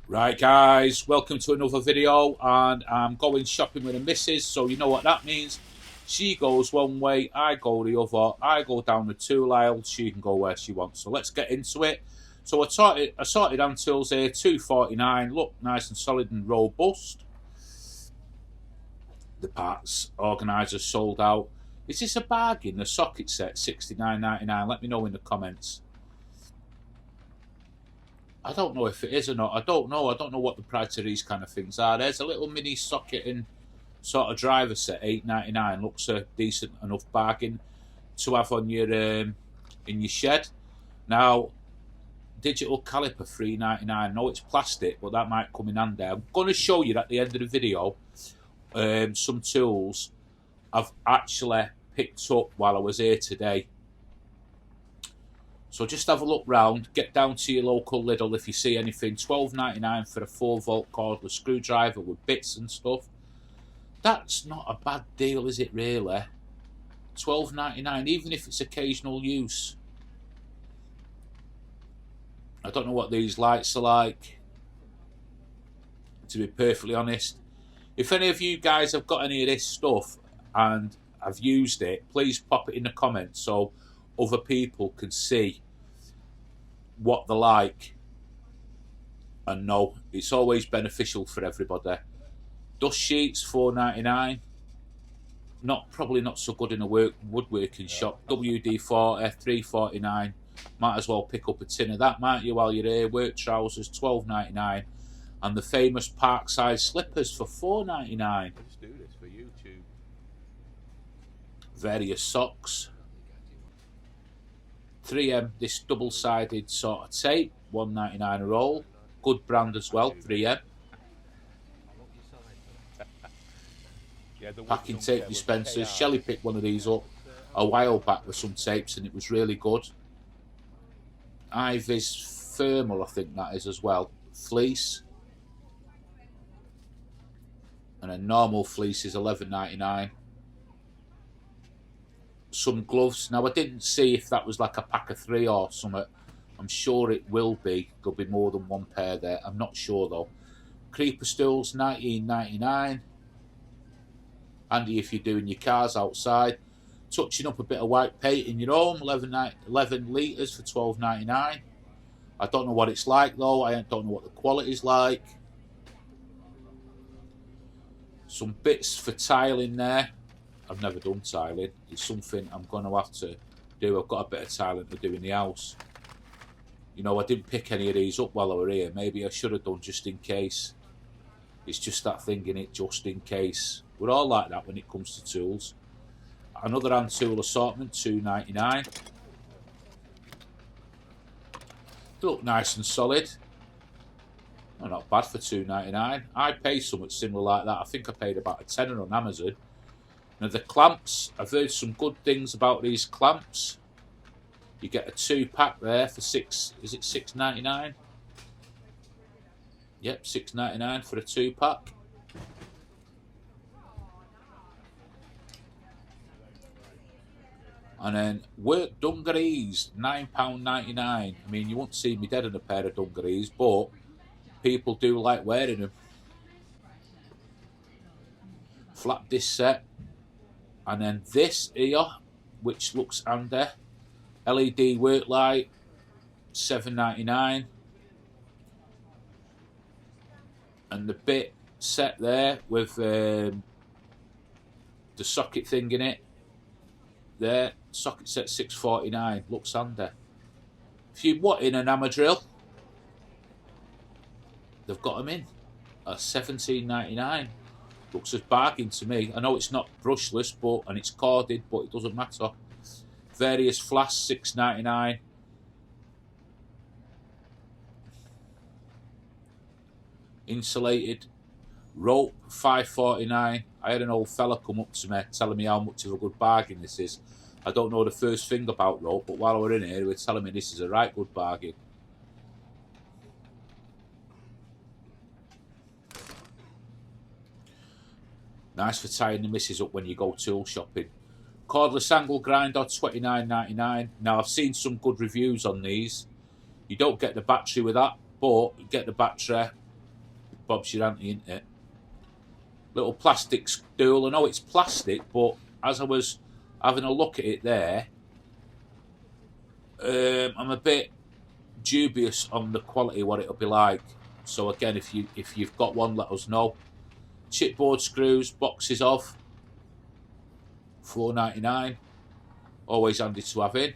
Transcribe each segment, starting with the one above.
Right guys, welcome to another video, and I'm going shopping with the missus, so you know what that means. She goes one way, I go the other. I go down the tool aisle, she can go where she wants. So let's get into it. So assorted hand tools here, $2.49, look nice and solid and robust. The parts organiser sold out. Is this a bargain? The socket set, $69.99. Let me know in the comments. I don't know if it is or not. I don't know what the price of these kind of things are. There's a little mini socket and sort of driver set, $8.99. Looks a decent enough bargain to have on your in your shed. Now, digital caliper, $3.99. No, it's plastic, but that might come in handy. I'm going to show you at the end of the video some tools I've actually picked up while I was here today. So just have a look round, get down to your local Lidl if you see anything. $12.99 for a 4-volt cordless screwdriver with bits and stuff. That's not a bad deal, is it really? $12.99, even if it's occasional use. I don't know what these lights are like, to be perfectly honest. If any of you guys have got any of this stuff and have used it, please pop it in the comments so other people can see what they're like and know. It's always beneficial for everybody. Dust sheets, $4.99. Probably not so good in a woodworking shop. WD-40, $3.49. Might as well pick up a tin of that, might you, while you're here. Work trousers, $12.99. And the famous Parkside slippers for $4.99. Let's do this for YouTube. Various socks. 3M, this double-sided sort of tape, $1.99 a roll. Good brand as well, 3M. Packing tape dispensers. Shelley picked one of these up a while back with some tapes and it was really good. Ivy's thermal, I think that is as well. Fleece. And a normal fleece is $11.99. Some gloves. Now, I didn't see if that was like a pack of 3 or something. I'm sure it will be. There'll be more than one pair there. I'm not sure though. Creeper stools, $19.99. Handy if you're doing your cars outside. Touching up a bit of white paint in your home, 11 litres for $12.99. I don't know what it's like though. I don't know what the quality's like. Some bits for tiling there. I've never done tiling. It's something I'm going to have to do. I've got a bit of tiling to do in the house. You know, I didn't pick any of these up while I were here. Maybe I should have done, just in case. It's just that thing in it, just in case. We're all like that when it comes to tools. Another hand tool assortment, $2.99. They look nice and solid. Oh, not bad for $2.99. I paid something similar like that. I think I paid about a tenner on Amazon. Now the clamps, I've heard some good things about these clamps. You get a 2-pack there for $6.99? Yep, $6.99 for a 2-pack. And then work dungarees, £9.99. I mean, you won't see me dead in a pair of dungarees, but people do like wearing them. Flat disc set. And then this here, which looks handy, LED work light, $7.99. And the bit set there with the socket thing in it, there, socket set $6.49, looks handy. If you want in an hammer drill, they've got them in at $17.99. Looks as bargain to me. I know it's not brushless, and it's corded, but it doesn't matter. Various flasks, $6.99. Insulated rope, $5.49. I had an old fella come up to me telling me how much of a good bargain this is. I don't know the first thing about rope, but while we're in here, he was telling me this is a right good bargain. Nice for tying the missus up when you go tool shopping. Cordless angle grinder, $29.99. Now, I've seen some good reviews on these. You don't get the battery with that, but you get the battery Bob's your auntie, isn't it? Little plastic stool. I know it's plastic, but as I was having a look at it there, I'm a bit dubious on the quality, what it'll be like. So again, if you've got one, let us know. Chipboard screws, boxes of $4.99. Always handy to have in.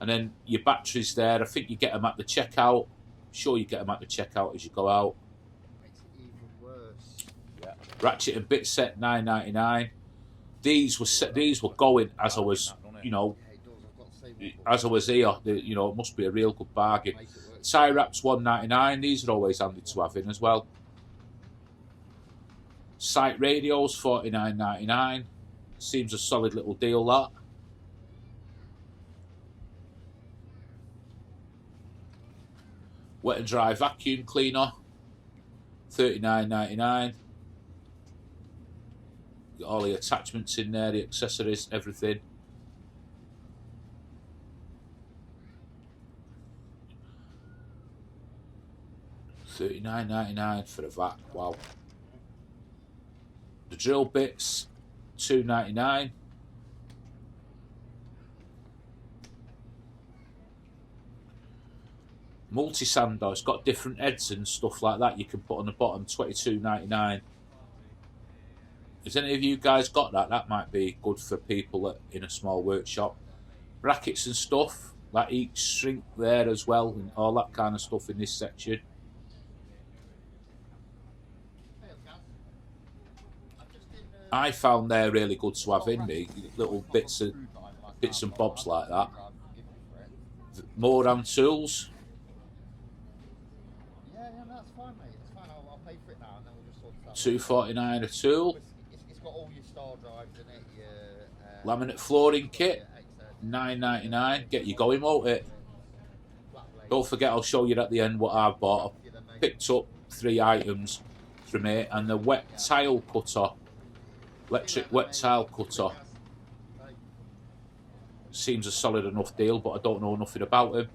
And then your batteries there. I think you get them at the checkout. I'm sure you get them at the checkout as you go out. Makes it even worse. Yeah. Ratchet and bit set $9.99. These were going as I was, you know, Yeah, it does. I've got the same one. as I was here. You know, it must be a real good bargain. Make it work. Tie wraps $1.99. These are always handy to have in as well. Sight radios $49.99. Seems a solid little deal, that. Wet and dry vacuum cleaner $39.99. Got all the attachments in there, the accessories, everything. $39.99 for a vac. Wow. The drill bits $2.99. Multi-sander, it's got different heads and stuff like that you can put on the bottom, $22.99. Has any of you guys got that? That might be good for people in a small workshop. Brackets and stuff, that heat shrink there as well, and all that kind of stuff in this section. I found they're really good to have in me, little bits and bobs like that. More hand tools. Yeah, that's fine, mate. It's fine. I'll pay for it now, and then we'll just sort it out. $2.49 a tool. It's got all your star drives in it. Your Laminate flooring kit $9.99. Get you going, won't it? Don't forget, I'll show you at the end what I've bought. I picked up 3 items from here, and the wet tile cutter, electric wet tile cutter. Seems a solid enough deal, but I don't know nothing about him.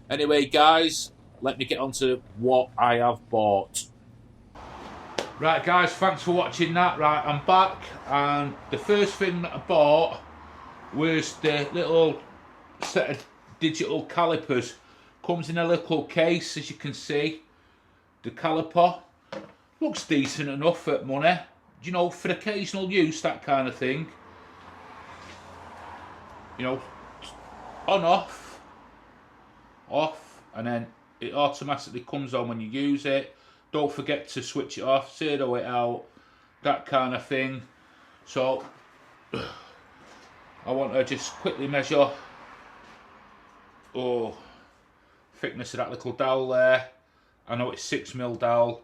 Anyway, guys, let me get on to what I have bought. Right, guys, thanks for watching that. Right, I'm back, and the first thing that I bought was the little set of digital calipers. Comes in a little case, as you can see. The caliper looks decent enough at money. You know, for occasional use, that kind of thing. You know, on, off, and then it automatically comes on when you use it. Don't forget to switch it off, zero it out, that kind of thing. So, I want to just quickly measure, thickness of that little dowel there. I know it's 6mm dowel.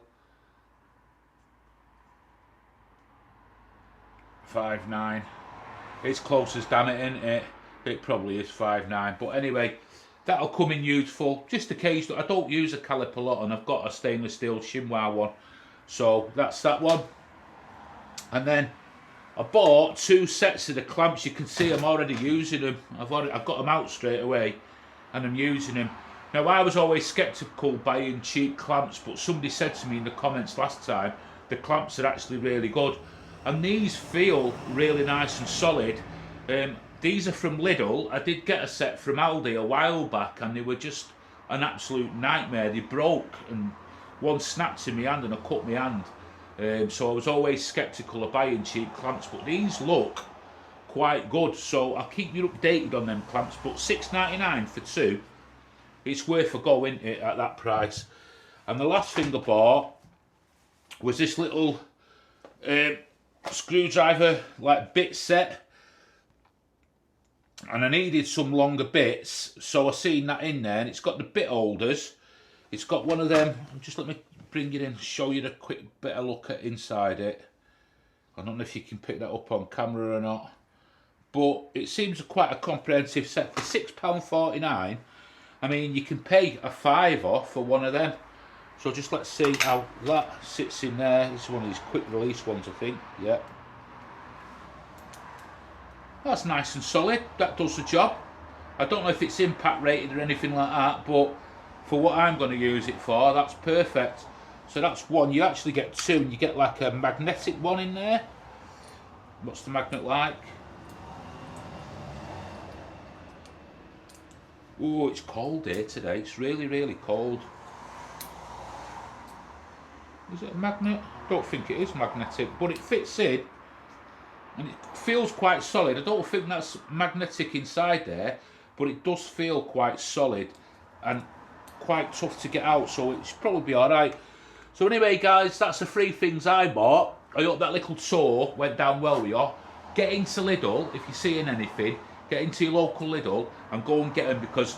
5.9. It's close as damn it, isn't it? It probably is 5.9, but anyway, that'll come in useful. Just occasionally, I don't use a caliper a lot, and I've got a stainless steel Shinwa one, so that's that one. And then I bought 2 sets of the clamps. You can see I'm already using them. I've got them out straight away, and I'm using them. Now, I was always sceptical buying cheap clamps, but somebody said to me in the comments last time the clamps are actually really good, and these feel really nice and solid. These are from Lidl. I did get a set from Aldi a while back, and they were just an absolute nightmare. They broke, and one snapped in my hand and I cut my hand. So I was always sceptical of buying cheap clamps, but these look quite good. So I'll keep you updated on them clamps. But $6.99 for 2, it's worth a go, isn't it, at that price? And the last thing I bought was this little screwdriver like bit set. And I needed some longer bits, so I seen that in there, and it's got the bit holders. It's got one of them. Just let me bring it in, show you the quick bit of look at inside it. I don't know if you can pick that up on camera or not, but it seems quite a comprehensive set for £6.49. I mean, you can pay a £5 for one of them. So just let's see how that sits in there. This is one of these quick release ones, I think. Yeah. That's nice and solid. That does the job. I don't know if it's impact rated or anything like that, but for what I'm going to use it for, that's perfect. So that's one. You actually get two, and you get like a magnetic one in there. What's the magnet like? Oh, it's cold here today. It's really, really cold. Is it a magnet? I don't think it is magnetic, but it fits in. And it feels quite solid. I don't think that's magnetic inside there, but it does feel quite solid and quite tough to get out, so it's probably be alright. So anyway guys, that's the 3 things I bought. I hope that little tour went down well with you. Get into Lidl if you're seeing anything. Get into your local Lidl and go and get them, because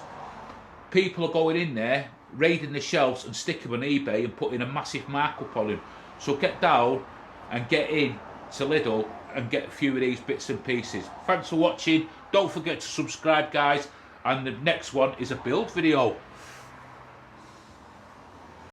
people are going in there, raiding the shelves and sticking them on eBay and putting a massive markup on them. So get down and get in to Lidl and get a few of these bits and pieces. Thanks for watching. Don't forget to subscribe guys, and the next one is a build video.